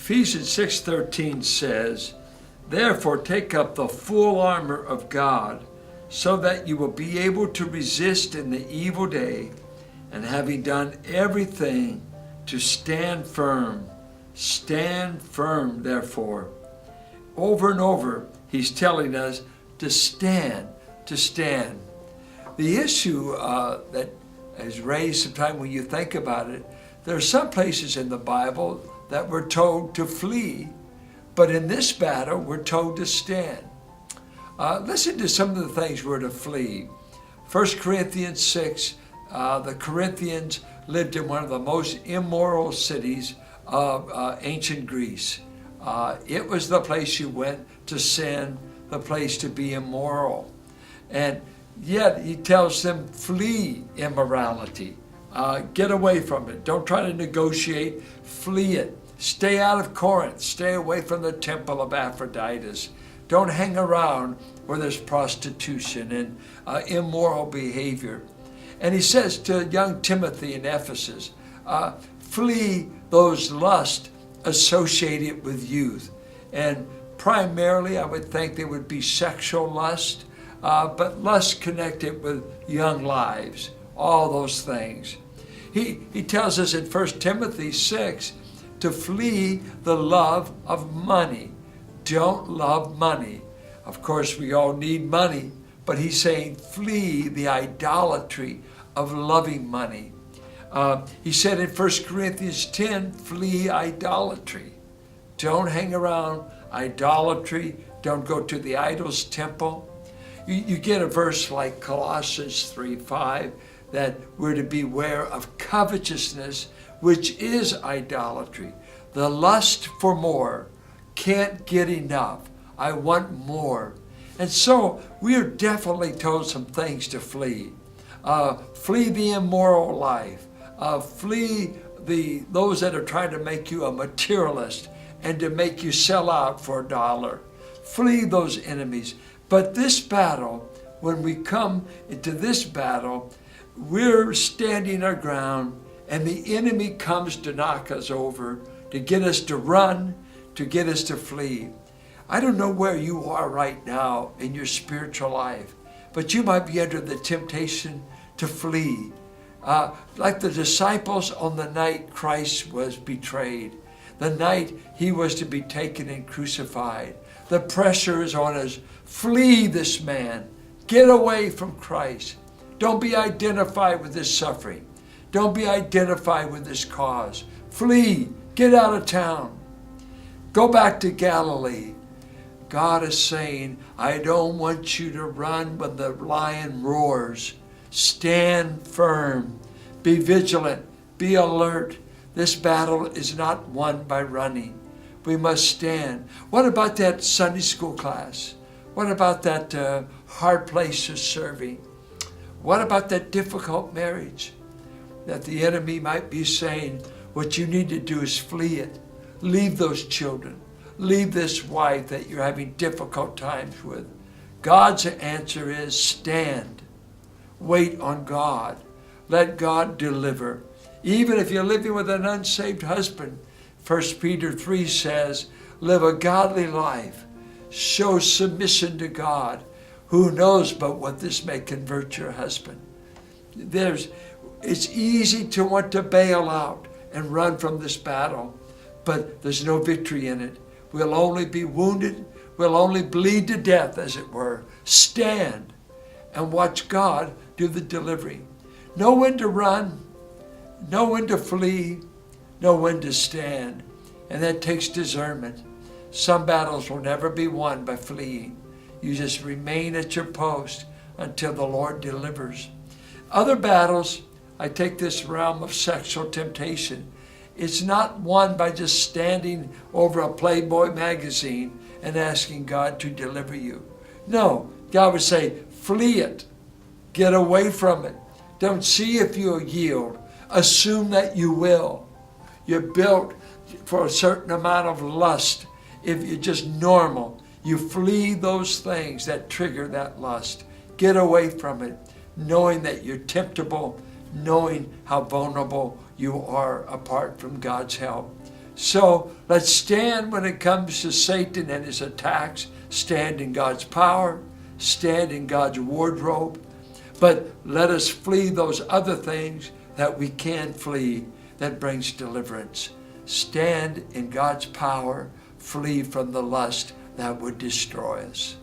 Ephesians 6:13 says, "Therefore take up the full armor of God, so that you will be able to resist in the evil day, and having done everything, to stand firm. Stand firm, therefore." Over and over, he's telling us to stand, to stand. The issue that is raised sometimes when you think about it, there are some places in the Bible that we're told to flee, but in this battle, we're told to stand. Listen to some of the things we're to flee. 1 Corinthians 6, the Corinthians lived in one of the most immoral cities of ancient Greece. It was the place you went to sin, the place to be immoral. And yet he tells them, flee immorality. Get away from it. Don't try to negotiate. Flee it. Stay out of Corinth. Stay away from the temple of Aphrodite. Don't hang around where there's prostitution and immoral behavior. And he says to young Timothy in Ephesus, flee those lusts associated with youth. And primarily, I would think they would be sexual lust, but lust connected with young lives, all those things. He tells us in 1 Timothy 6 to flee the love of money. Don't love money. Of course, we all need money, but he's saying flee the idolatry of loving money. He said in 1 Corinthians 10, flee idolatry. Don't hang around idolatry. Don't go to the idol's temple. You get a verse like Colossians 3:5 that we're to beware of covetousness, which is idolatry. The lust for more, can't get enough. I want more. And so we are definitely told some things to flee. Flee the immoral life. Flee those that are trying to make you a materialist and to make you sell out for $1. Flee those enemies. But this battle, when we come into this battle, we're standing our ground and the enemy comes to knock us over, to get us to run, to get us to flee. I don't know where you are right now in your spiritual life, but you might be under the temptation to flee. Like the disciples on the night Christ was betrayed, the night he was to be taken and crucified. The pressure is on us. Flee this man. Get away from Christ. Don't be identified with this suffering. Don't be identified with this cause. Flee. Get out of town. Go back to Galilee. God is saying, I don't want you to run when the lion roars. Stand firm. Be vigilant. Be alert. This battle is not won by running. We must stand. What about that Sunday school class? What about that hard place of serving? What about that difficult marriage? That the enemy might be saying, what you need to do is flee it. Leave those children. Leave this wife that you're having difficult times with. God's answer is stand. Wait on God. Let God deliver. Even if you're living with an unsaved husband, 1 Peter 3 says, live a godly life. Show submission to God. Who knows but what this may convert your husband? It's easy to want to bail out and run from this battle, but there's no victory in it. We'll only be wounded. We'll only bleed to death, as it were. Stand and watch God do the delivering. Know when to run. Know when to flee. Know when to stand. And that takes discernment. Some battles will never be won by fleeing. You just remain at your post until the Lord delivers. Other battles, I take this realm of sexual temptation. It's not won by just standing over a Playboy magazine and asking God to deliver you. No, God would say, flee it. Get away from it. Don't see if you'll yield. Assume that you will. You're built for a certain amount of lust. If you're just normal, you flee those things that trigger that lust. Get away from it, knowing that you're temptable, knowing how vulnerable you are apart from God's help. So let's stand when it comes to Satan and his attacks. Stand in God's power. Stand in God's wardrobe. But let us flee those other things that we can flee that brings deliverance. Stand in God's power. Flee from the lust that would destroy us.